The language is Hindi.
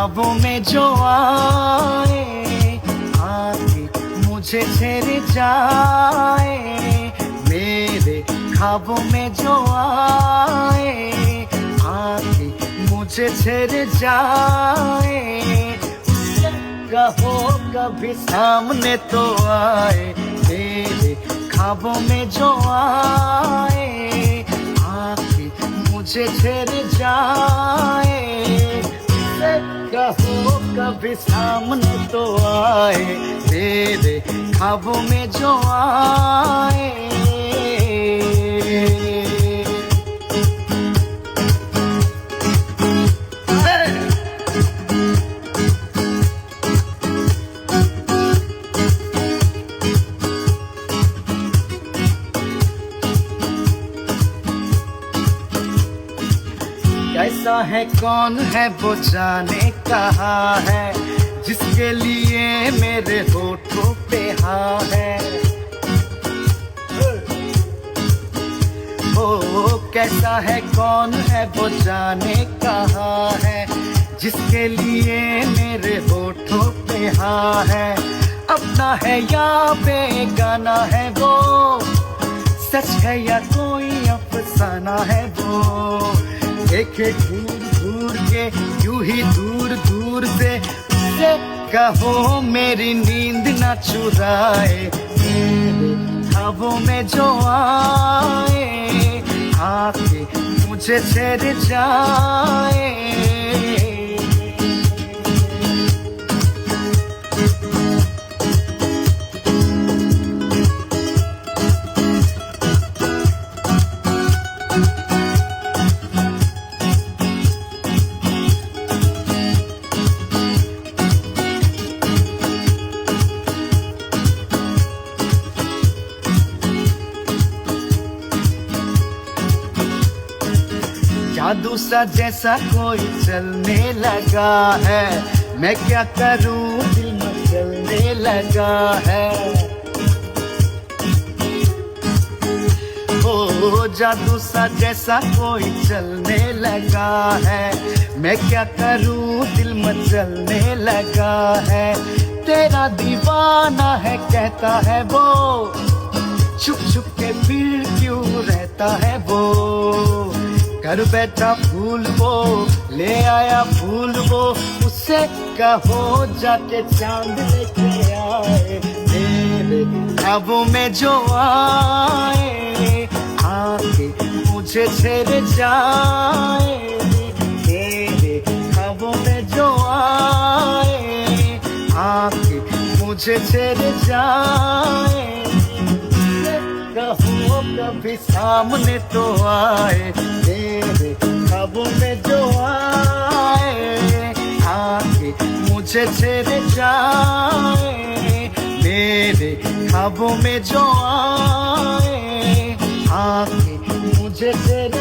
ख्वाबों में जो आए, आके मुझे छेड़ जाए। मेरे ख्वाबों में जो आए, आके मुझे छेड़ जाए। कहो कभी सामने तो आए, मेरे ख्वाबों में जो आए, आके मुझे छेड़ जाए। कहो कभी सामने तो आए, मेरे ख्वाबों में जो आए। कैसा है कौन है वो जाने कहाँ है, जिसके लिए मेरे होठों पे हाँ है। ओ कैसा है कौन है वो जाने कहाँ है, जिसके लिए मेरे होठों पे हाँ है। अपना है या बेगाना है वो, सच है या कोई अफसाना है वो। देखे घूर घूर के यूं ही दूर दूर से कहो मेरी नींद ना चुराए। मेरे ख्वाबों में जो आए, आके मुझे छेड़ जाए। जादू सा जैसा कोई चलने लगा है, मैं क्या करूं दिल मचलने लगा है। ओ जादू सा जैसा कोई चलने लगा है, मैं क्या करूं दिल मचलने लगा है। तेरा दीवाना है कहता है वो, छुप छुप के फिर क्यों रहता है वो। कर बैठा फूल वो, ले आया फूल वो, उससे कहो जाके चांद लेके आए। मेरे ख्वाबों में जो आए, आके मुझे छेड़ जाए। मेरे ख्वाबों में जो आए, आके मुझे छेड़ जाए। कहो कभी सामने तो आए, मेरे ख्वाबों में जो आए, आके मुझे छेड़ जाए। मेरे ख्वाबों में जो आए, आके मुझे छेड़